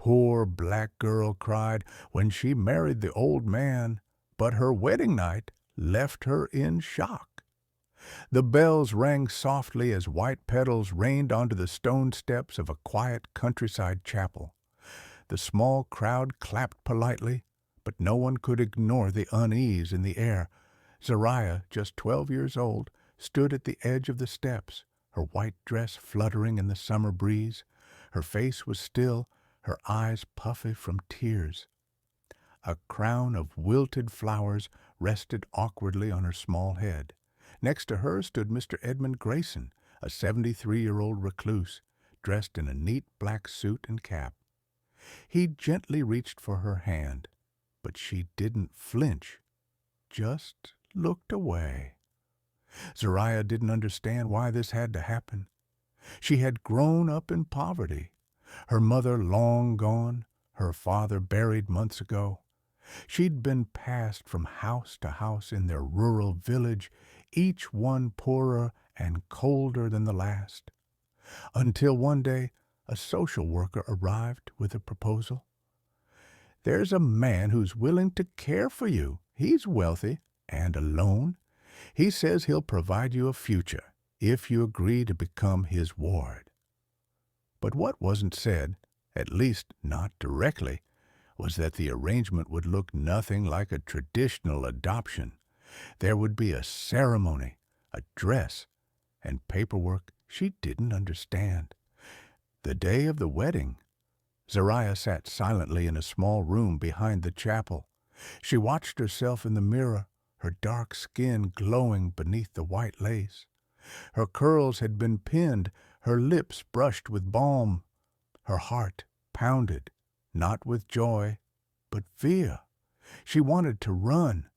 poor black girl cried when she married the old man, but her wedding night left her in shock. The bells rang softly as white petals rained onto the stone steps of a quiet countryside chapel. The small crowd clapped politely, but no one could ignore the unease in the air. Zariah, just 12 years old, stood at the edge of the steps, her white dress fluttering in the summer breeze. Her face was still, her eyes puffy from tears. A crown of wilted flowers rested awkwardly on her small head. Next to her stood Mr. Edmund Grayson, a 73-year-old recluse, dressed in a neat black suit and cap. He gently reached for her hand, but she didn't flinch, just looked away. Zariah didn't understand why this had to happen. She had grown up in poverty, her mother long gone, her father buried months ago. She'd been passed from house to house in their rural village, each one poorer and colder than the last, until one day a social worker arrived with a proposal. "There's a man who's willing to care for you. He's wealthy and alone. He says he'll provide you a future if you agree to become his ward." But what wasn't said, at least not directly, was that the arrangement would look nothing like a traditional adoption. There would be a ceremony, a dress, and paperwork she didn't understand. The day of the wedding, Zariah sat silently in a small room behind the chapel. She watched herself in the mirror, her dark skin glowing beneath the white lace. Her curls had been pinned, her lips brushed with balm. Her heart pounded, not with joy, but fear. She wanted to run.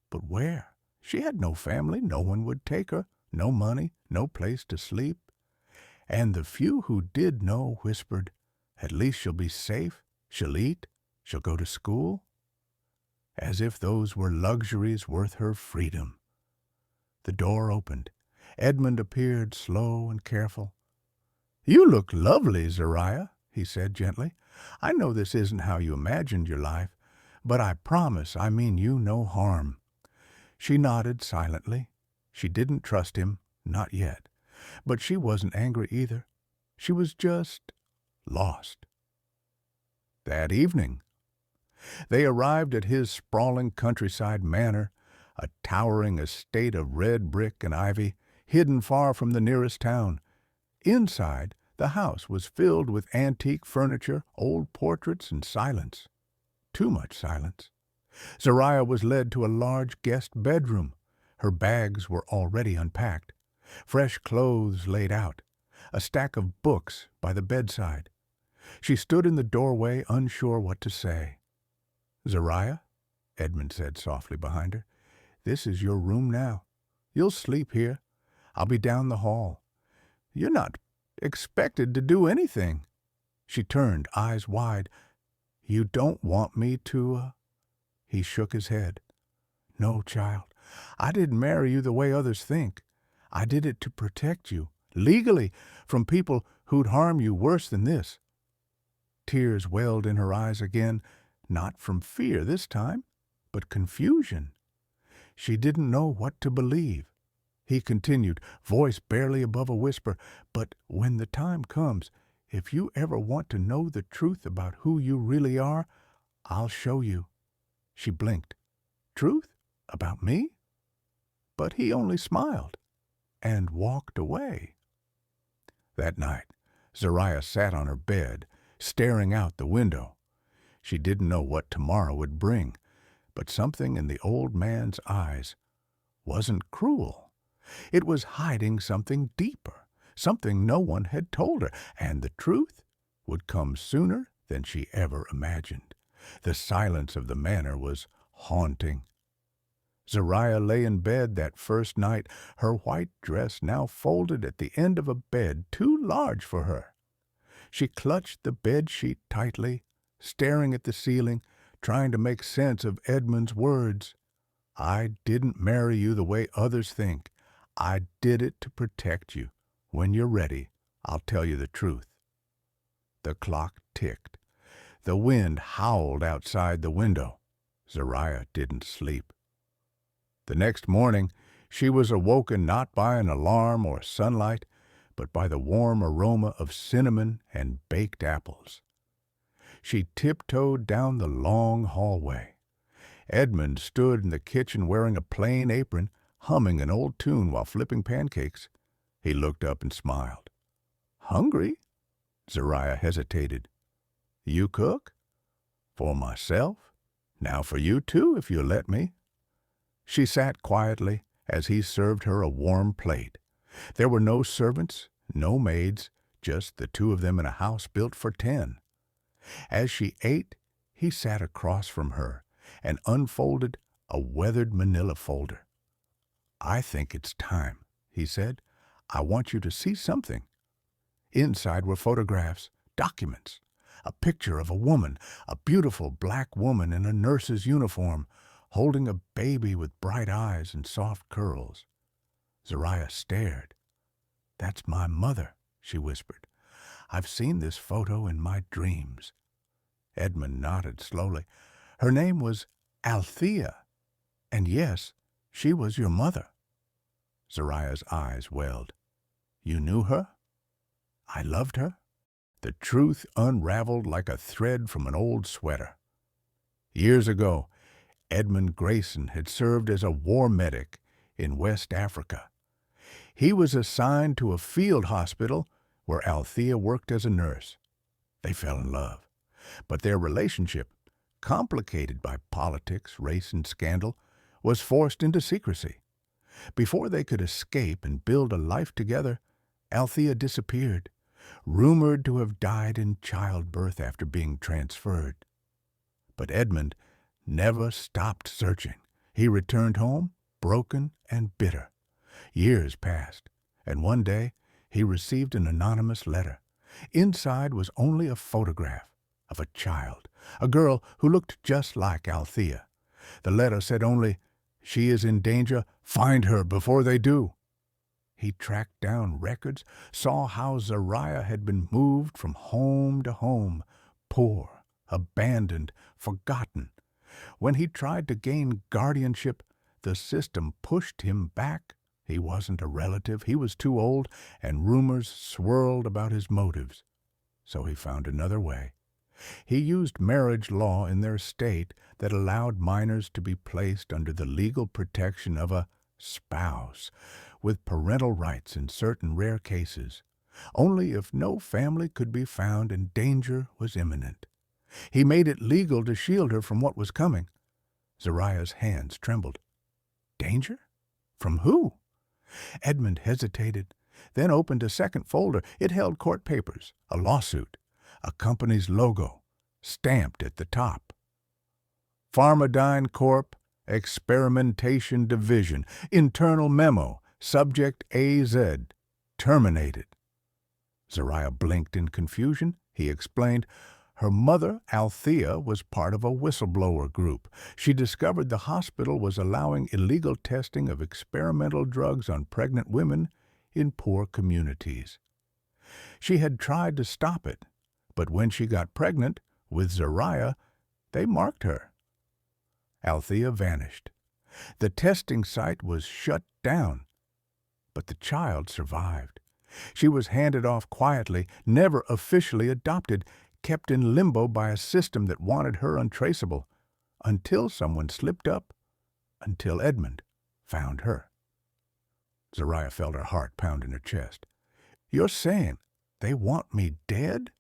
But where? She had no family, no one would take her, no money, no place to sleep. And the few who did know whispered, "At least she'll be safe, she'll eat, she'll go to school." As if those were luxuries worth her freedom. The door opened. Edmund appeared, slow and careful. "You look lovely, Zariah," he said gently. "I know this isn't how you imagined your life, but I promise I mean you no harm." She nodded silently. She didn't trust him, not yet. But she wasn't angry either. She was just lost. That evening, they arrived at his sprawling countryside manor, a towering estate of red brick and ivy, hidden far from the nearest town. Inside, the house was filled with antique furniture, old portraits, and silence. Too much silence. Zariah was led to a large guest bedroom. Her bags were already unpacked, fresh clothes laid out, a stack of books by the bedside. She stood in the doorway, unsure what to say. "Zariah," Edmund said softly behind her, "this is your room now. You'll sleep here. I'll be down the hall. You're not expected to do anything." She turned, eyes wide. "You don't want me to?" He shook his head. "No, child. I didn't marry you the way others think. I did it to protect you, legally, from people who'd harm you worse than this." Tears welled in her eyes again, not from fear this time, but confusion. She didn't know what to believe. He continued, voice barely above a whisper, "But when the time comes, if you ever want to know the truth about who you really are, I'll show you." She blinked. "Truth? About me?" But he only smiled and walked away. That night, Zariah sat on her bed, staring out the window. She didn't know what tomorrow would bring, but something in the old man's eyes wasn't cruel. It was hiding something deeper, something no one had told her, and the truth would come sooner than she ever imagined. The silence of the manor was haunting. Zariah lay in bed that first night, her white dress now folded at the end of a bed too large for her. She clutched the bed sheet tightly, staring at the ceiling, trying to make sense of Edmund's words. "I didn't marry you the way others think. I did it to protect you. When you're ready, I'll tell you the truth." The clock ticked. The wind howled outside the window. Zariah didn't sleep. The next morning, she was awoken not by an alarm or sunlight, but by the warm aroma of cinnamon and baked apples. She tiptoed down the long hallway. Edmund stood in the kitchen wearing a plain apron, humming an old tune while flipping pancakes. He looked up and smiled. "Hungry?" Zariah hesitated. "You cook?" "For myself. Now for you too, if you'll let me." She sat quietly as he served her a warm plate. There were no servants, no maids, just the two of them in a house built for 10. As she ate, he sat across from her and unfolded a weathered manila folder. "I think it's time," he said. "I want you to see something." Inside were photographs, documents, a picture of a woman, a beautiful black woman in a nurse's uniform, holding a baby with bright eyes and soft curls. Zariah stared. "That's my mother," she whispered. "I've seen this photo in my dreams." Edmund nodded slowly. "Her name was Althea. And yes, she was your mother." Zariah's eyes welled. "You knew her?" "I loved her." The truth unraveled like a thread from an old sweater. Years ago, Edmund Grayson had served as a war medic in West Africa. He was assigned to a field hospital where Althea worked as a nurse. They fell in love, but their relationship, complicated by politics, race, and scandal, was forced into secrecy. Before they could escape and build a life together, Althea disappeared, rumored to have died in childbirth after being transferred. But Edmund never stopped searching. He returned home, broken and bitter. Years passed, and one day he received an anonymous letter. Inside was only a photograph of a child, a girl who looked just like Althea. The letter said only, "She is in danger. Find her before they do." He tracked down records, saw how Zariah had been moved from home to home, poor, abandoned, forgotten. When he tried to gain guardianship, the system pushed him back. He wasn't a relative, he was too old, and rumors swirled about his motives. So he found another way. He used marriage law in their state that allowed minors to be placed under the legal protection of a spouse, with parental rights in certain rare cases, only if no family could be found and danger was imminent. He made it legal to shield her from what was coming. Zariah's hands trembled. Danger? From who? Edmund hesitated, then opened a second folder. It held court papers, a lawsuit, a company's logo, stamped at the top. Pharmadyne Corp., Experimentation Division, internal memo, subject AZ, terminated. Zariah blinked in confusion. He explained, her mother, Althea, was part of a whistleblower group. She discovered the hospital was allowing illegal testing of experimental drugs on pregnant women in poor communities. She had tried to stop it, but when she got pregnant with Zariah, they marked her. Althea vanished. The testing site was shut down, but the child survived. She was handed off quietly, never officially adopted, kept in limbo by a system that wanted her untraceable, until someone slipped up, until Edmund found her. Zariah felt her heart pound in her chest. "You're saying they want me dead?"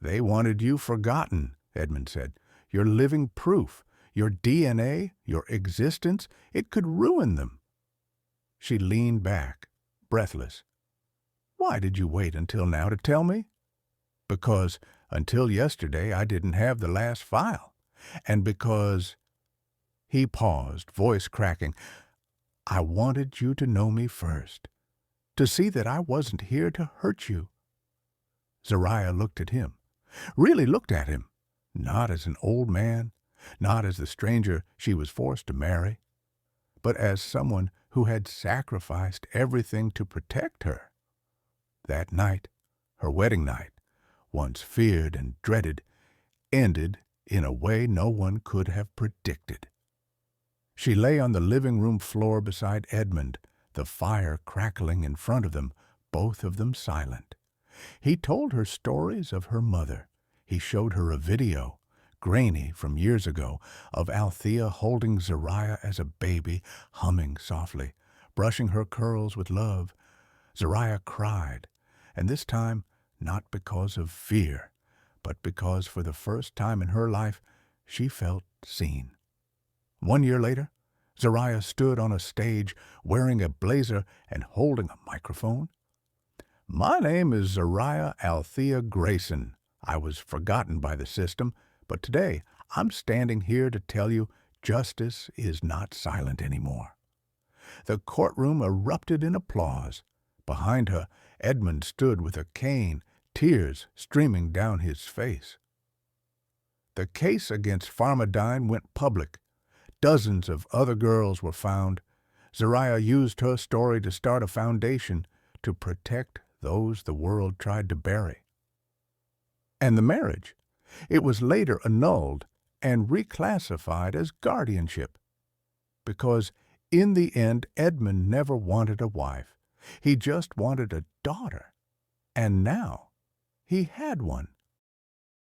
"They wanted you forgotten," Edmund said. "You're living proof. Your DNA, your existence, it could ruin them." She leaned back, breathless. "Why did you wait until now to tell me?" "Because until yesterday I didn't have the last file. And because—" He paused, voice cracking. "I wanted you to know me first, to see that I wasn't here to hurt you." Zariah looked at him, really looked at him, not as an old man, not as the stranger she was forced to marry, but as someone who had sacrificed everything to protect her. That night, her wedding night, once feared and dreaded, ended in a way no one could have predicted. She lay on the living room floor beside Edmund, the fire crackling in front of them, both of them silent. He told her stories of her mother. He showed her a video, grainy from years ago, of Althea holding Zariah as a baby, humming softly, brushing her curls with love. Zariah cried, and this time not because of fear, but because for the first time in her life she felt seen. 1 year later, Zariah stood on a stage wearing a blazer and holding a microphone. "My name is Zariah Althea Grayson. I was forgotten by the system, but today I'm standing here to tell you justice is not silent anymore." The courtroom erupted in applause. Behind her, Edmund stood with a cane, tears streaming down his face. The case against Farmadine went public. Dozens of other girls were found. Zariah used her story to start a foundation to protect those the world tried to bury. And the marriage, it was later annulled and reclassified as guardianship. Because in the end, Edmund never wanted a wife. He just wanted a daughter. And now he had one.